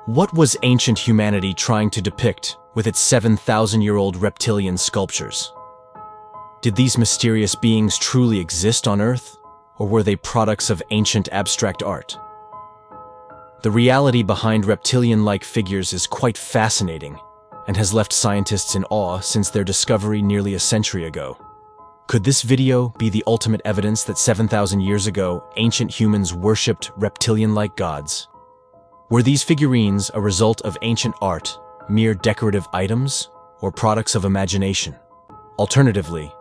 What was ancient humanity trying to depict with its 7,000-year-old reptilian sculptures? Did these mysterious beings truly exist on Earth, or were they products of ancient abstract art? The reality behind reptilian-like figures is quite fascinating and has left scientists in awe since their discovery nearly a century ago. Could this video be the ultimate evidence that 7,000 years ago, ancient humans worshipped reptilian-like gods? Were these figurines a result of ancient art, mere decorative items, or products of imagination? Alternatively,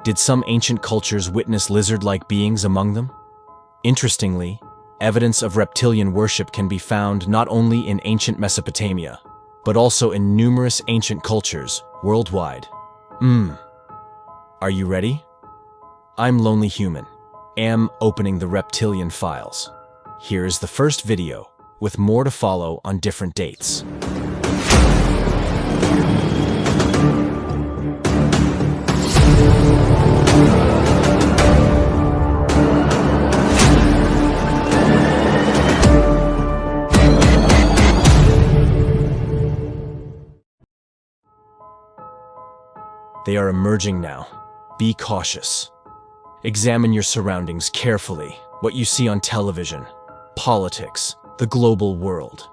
did some ancient cultures witness lizard-like beings among them? Interestingly, evidence of reptilian worship can be found not only in ancient Mesopotamia, but also in numerous ancient cultures worldwide. Are you ready? I'm Lonely Human, am opening the reptilian files. Here is the first video, with more to follow on different dates. They are emerging now. Be cautious. Examine your surroundings carefully, what you see on television, politics, the global world.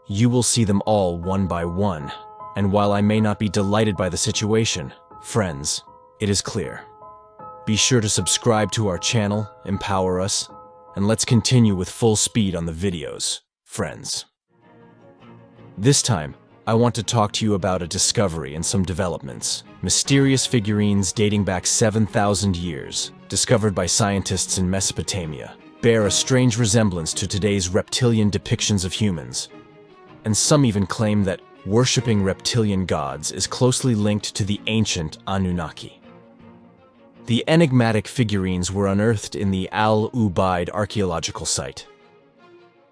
You will see them all one by one, and while I may not be delighted by the situation, friends, it is clear. Be sure to subscribe to our channel, empower us, and let's continue with full speed on the videos, friends. This time, I want to talk to you about a discovery and some developments. Mysterious figurines dating back 7,000 years, discovered by scientists in Mesopotamia, bear a strange resemblance to today's reptilian depictions of humans. And some even claim that worshipping reptilian gods is closely linked to the ancient Anunnaki. The enigmatic figurines were unearthed in the Al-Ubaid archaeological site.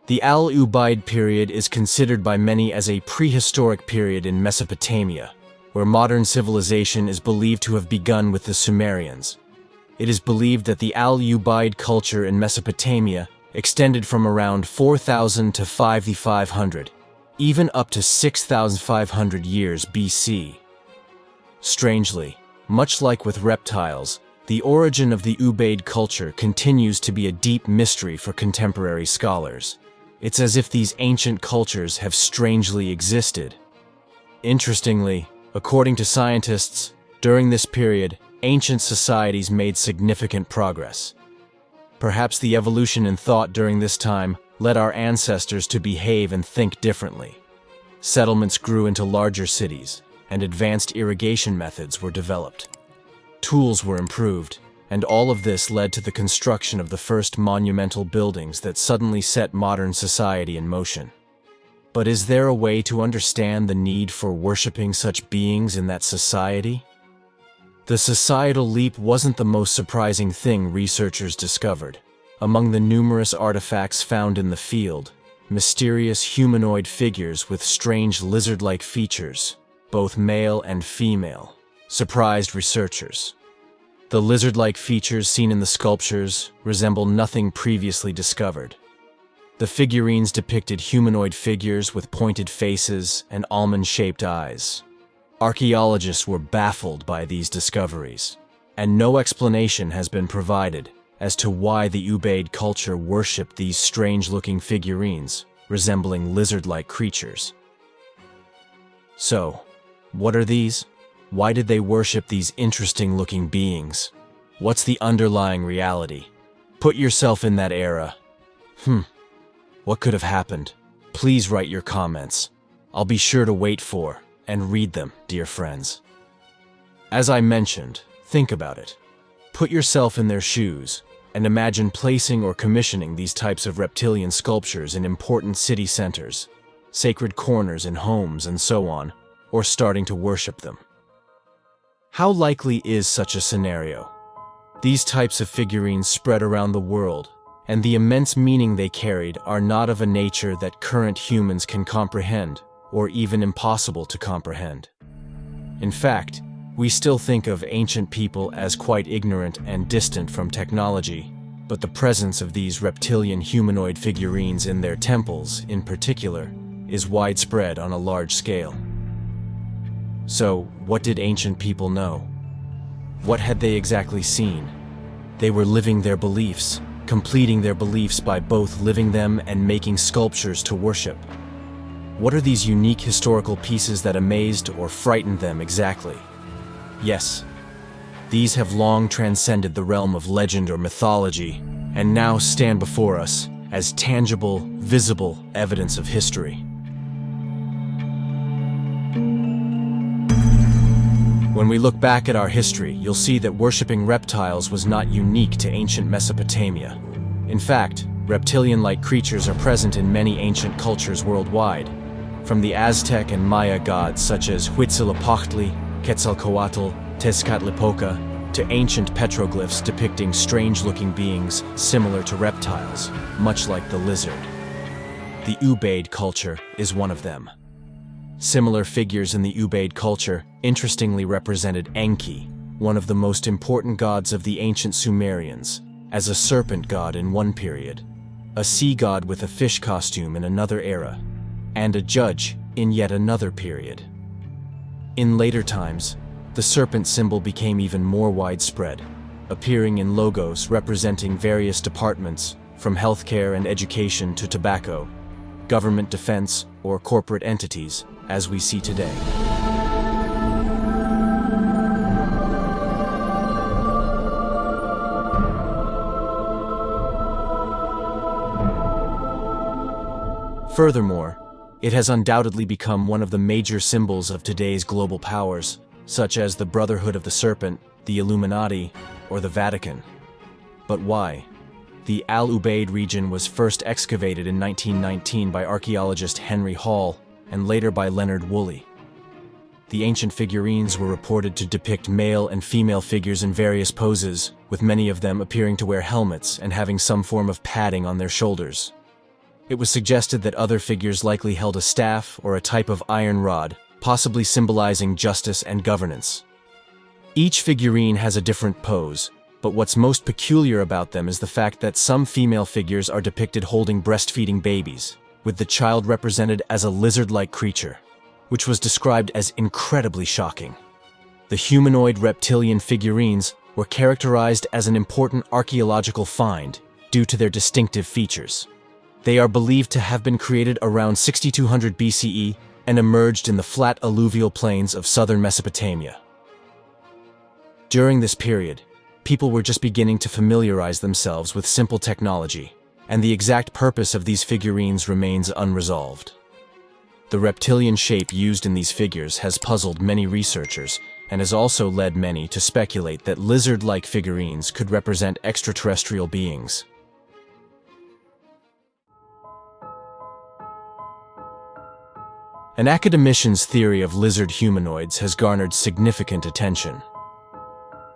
The Al-Ubaid period is considered by many as a prehistoric period in Mesopotamia, where modern civilization is believed to have begun with the Sumerians. It is believed that the Al-Ubaid culture in Mesopotamia extended from around 4,000 to 5,500, even up to 6,500 years BC. Strangely, much like with reptiles, the origin of the Ubaid culture continues to be a deep mystery for contemporary scholars. It's as if these ancient cultures have strangely existed. Interestingly, according to scientists, during this period, ancient societies made significant progress. Perhaps the evolution in thought during this time led our ancestors to behave and think differently. Settlements grew into larger cities, and advanced irrigation methods were developed. Tools were improved, and all of this led to the construction of the first monumental buildings that suddenly set modern society in motion. But is there a way to understand the need for worshipping such beings in that society? The societal leap wasn't the most surprising thing researchers discovered. Among the numerous artifacts found in the field, mysterious humanoid figures with strange lizard-like features, both male and female, surprised researchers. The lizard-like features seen in the sculptures resemble nothing previously discovered. The figurines depicted humanoid figures with pointed faces and almond-shaped eyes. Archaeologists were baffled by these discoveries, and no explanation has been provided as to why the Ubaid culture worshipped these strange-looking figurines resembling lizard-like creatures. So, what are these? Why did they worship these interesting-looking beings? What's the underlying reality? Put yourself in that era. What could have happened? Please write your comments. I'll be sure to wait for and read them, dear friends. As I mentioned, think about it. Put yourself in their shoes and imagine placing or commissioning these types of reptilian sculptures in important city centers, sacred corners in homes, and so on, or starting to worship them. How likely is such a scenario? These types of figurines spread around the world, and the immense meaning they carried are not of a nature that current humans can comprehend, or even impossible to comprehend. In fact, we still think of ancient people as quite ignorant and distant from technology, but the presence of these reptilian humanoid figurines in their temples, in particular, is widespread on a large scale. So, what did ancient people know? What had they exactly seen? They were living their beliefs, completing their beliefs by both living them and making sculptures to worship. What are these unique historical pieces that amazed or frightened them exactly? Yes, these have long transcended the realm of legend or mythology, and now stand before us as tangible, visible evidence of history. When we look back at our history, you'll see that worshipping reptiles was not unique to ancient Mesopotamia. In fact, reptilian-like creatures are present in many ancient cultures worldwide, from the Aztec and Maya gods such as Huitzilopochtli, Quetzalcoatl, Tezcatlipoca, to ancient petroglyphs depicting strange-looking beings similar to reptiles, much like the lizard. The Ubaid culture is one of them. Similar figures in the Ubaid culture interestingly represented Enki, one of the most important gods of the ancient Sumerians, as a serpent god in one period, a sea god with a fish costume in another era, and a judge in yet another period. In later times, the serpent symbol became even more widespread, appearing in logos representing various departments, from healthcare and education to tobacco, government defense, or corporate entities, as we see today. Furthermore, it has undoubtedly become one of the major symbols of today's global powers, such as the Brotherhood of the Serpent, the Illuminati, or the Vatican. But why? The Al-Ubaid region was first excavated in 1919 by archaeologist Henry Hall and later by Leonard Woolley. The ancient figurines were reported to depict male and female figures in various poses, with many of them appearing to wear helmets and having some form of padding on their shoulders. It was suggested that other figures likely held a staff or a type of iron rod, possibly symbolizing justice and governance. Each figurine has a different pose, but what's most peculiar about them is the fact that some female figures are depicted holding breastfeeding babies, with the child represented as a lizard-like creature, which was described as incredibly shocking. The humanoid reptilian figurines were characterized as an important archaeological find due to their distinctive features. They are believed to have been created around 6200 BCE and emerged in the flat alluvial plains of southern Mesopotamia. During this period, people were just beginning to familiarize themselves with simple technology, and the exact purpose of these figurines remains unresolved. The reptilian shape used in these figures has puzzled many researchers and has also led many to speculate that lizard-like figurines could represent extraterrestrial beings. An academician's theory of lizard humanoids has garnered significant attention.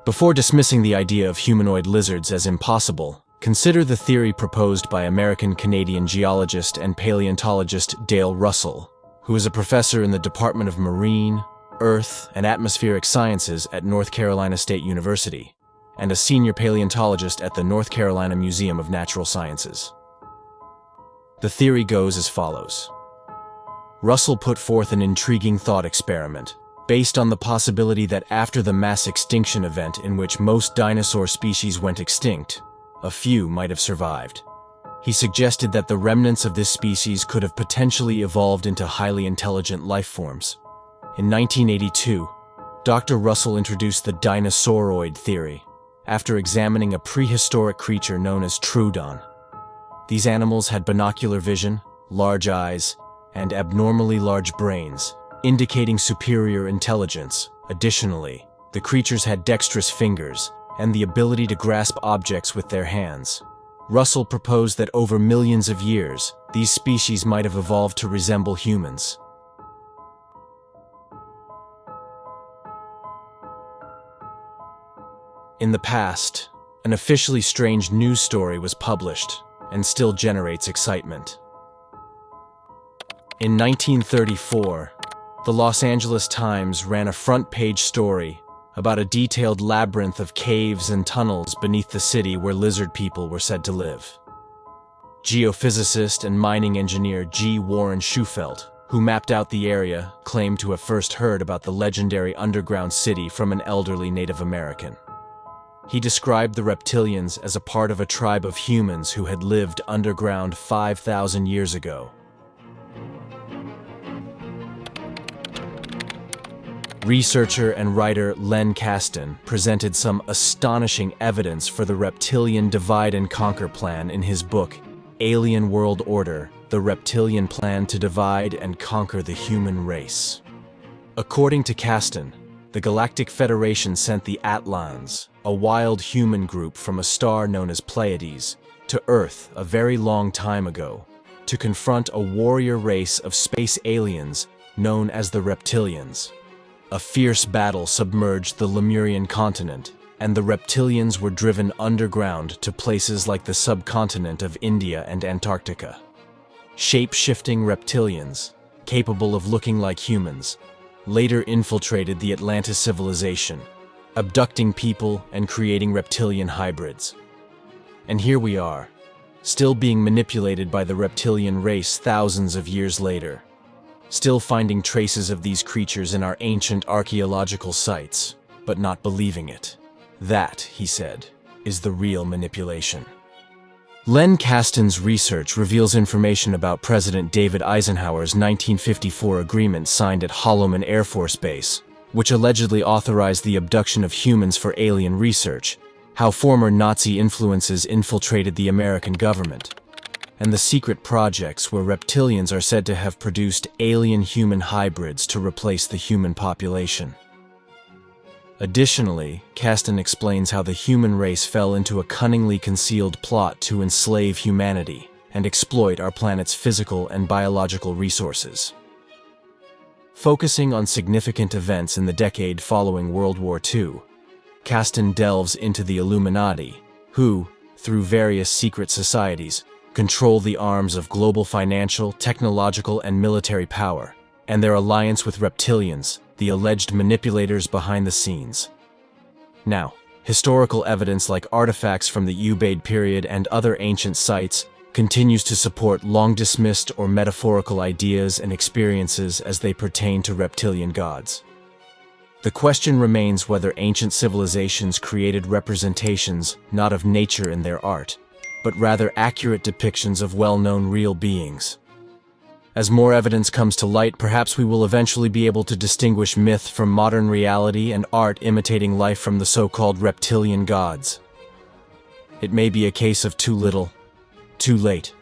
Before dismissing the idea of humanoid lizards as impossible, consider the theory proposed by American-Canadian geologist and paleontologist Dale Russell, who is a professor in the Department of Marine, Earth, and Atmospheric Sciences at North Carolina State University, and a senior paleontologist at the North Carolina Museum of Natural Sciences. The theory goes as follows. Russell put forth an intriguing thought experiment, based on the possibility that after the mass extinction event in which most dinosaur species went extinct, a few might have survived. He suggested that the remnants of this species could have potentially evolved into highly intelligent life forms. In 1982, Dr. Russell introduced the dinosauroid theory, after examining a prehistoric creature known as Troodon. These animals had binocular vision, large eyes, and abnormally large brains, indicating superior intelligence. Additionally, the creatures had dexterous fingers and the ability to grasp objects with their hands. Russell proposed that over millions of years, these species might have evolved to resemble humans. In the past, an officially strange news story was published and still generates excitement. In 1934, the Los Angeles Times ran a front-page story about a detailed labyrinth of caves and tunnels beneath the city where lizard people were said to live. Geophysicist and mining engineer G. Warren Shufelt, who mapped out the area, claimed to have first heard about the legendary underground city from an elderly Native American. He described the reptilians as a part of a tribe of humans who had lived underground 5,000 years ago. Researcher and writer Len Kasten presented some astonishing evidence for the reptilian divide and conquer plan in his book, Alien World Order: The Reptilian Plan to Divide and Conquer the Human Race. According to Kasten, the Galactic Federation sent the Atlans, a wild human group from a star known as Pleiades, to Earth a very long time ago, to confront a warrior race of space aliens known as the Reptilians. A fierce battle submerged the Lemurian continent, and the reptilians were driven underground to places like the subcontinent of India and Antarctica. Shape-shifting reptilians, capable of looking like humans, later infiltrated the Atlantis civilization, abducting people and creating reptilian hybrids. And here we are, still being manipulated by the reptilian race thousands of years later, still finding traces of these creatures in our ancient archaeological sites, but not believing it. That, he said, is the real manipulation. Len Kasten's research reveals information about President David Eisenhower's 1954 agreement signed at Holloman Air Force Base, which allegedly authorized the abduction of humans for alien research, how former Nazi influences infiltrated the American government, and the secret projects where reptilians are said to have produced alien-human hybrids to replace the human population. Additionally, Kasten explains how the human race fell into a cunningly concealed plot to enslave humanity and exploit our planet's physical and biological resources. Focusing on significant events in the decade following World War II, Kasten delves into the Illuminati, who, through various secret societies, control the arms of global financial, technological, and military power, and their alliance with reptilians, the alleged manipulators behind the scenes. Now, historical evidence like artifacts from the Ubaid period and other ancient sites continues to support long-dismissed or metaphorical ideas and experiences as they pertain to reptilian gods. The question remains whether ancient civilizations created representations not of nature in their art, but rather accurate depictions of well-known real beings. As more evidence comes to light, perhaps we will eventually be able to distinguish myth from modern reality and art imitating life from the so-called reptilian gods. It may be a case of too little, too late.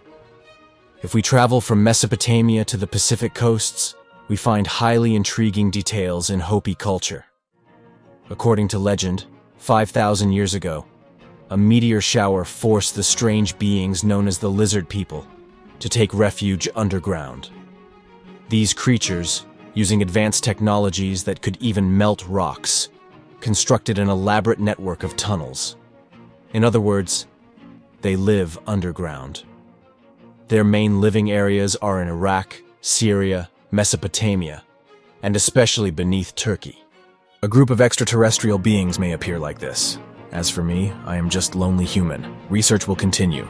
If we travel from Mesopotamia to the Pacific coasts, we find highly intriguing details in Hopi culture. According to legend, 5,000 years ago, a meteor shower forced the strange beings known as the lizard people to take refuge underground. These creatures, using advanced technologies that could even melt rocks, constructed an elaborate network of tunnels. In other words, they live underground. Their main living areas are in Iraq, Syria, Mesopotamia, and especially beneath Turkey. A group of extraterrestrial beings may appear like this. As for me, I am just lonely human. Research will continue.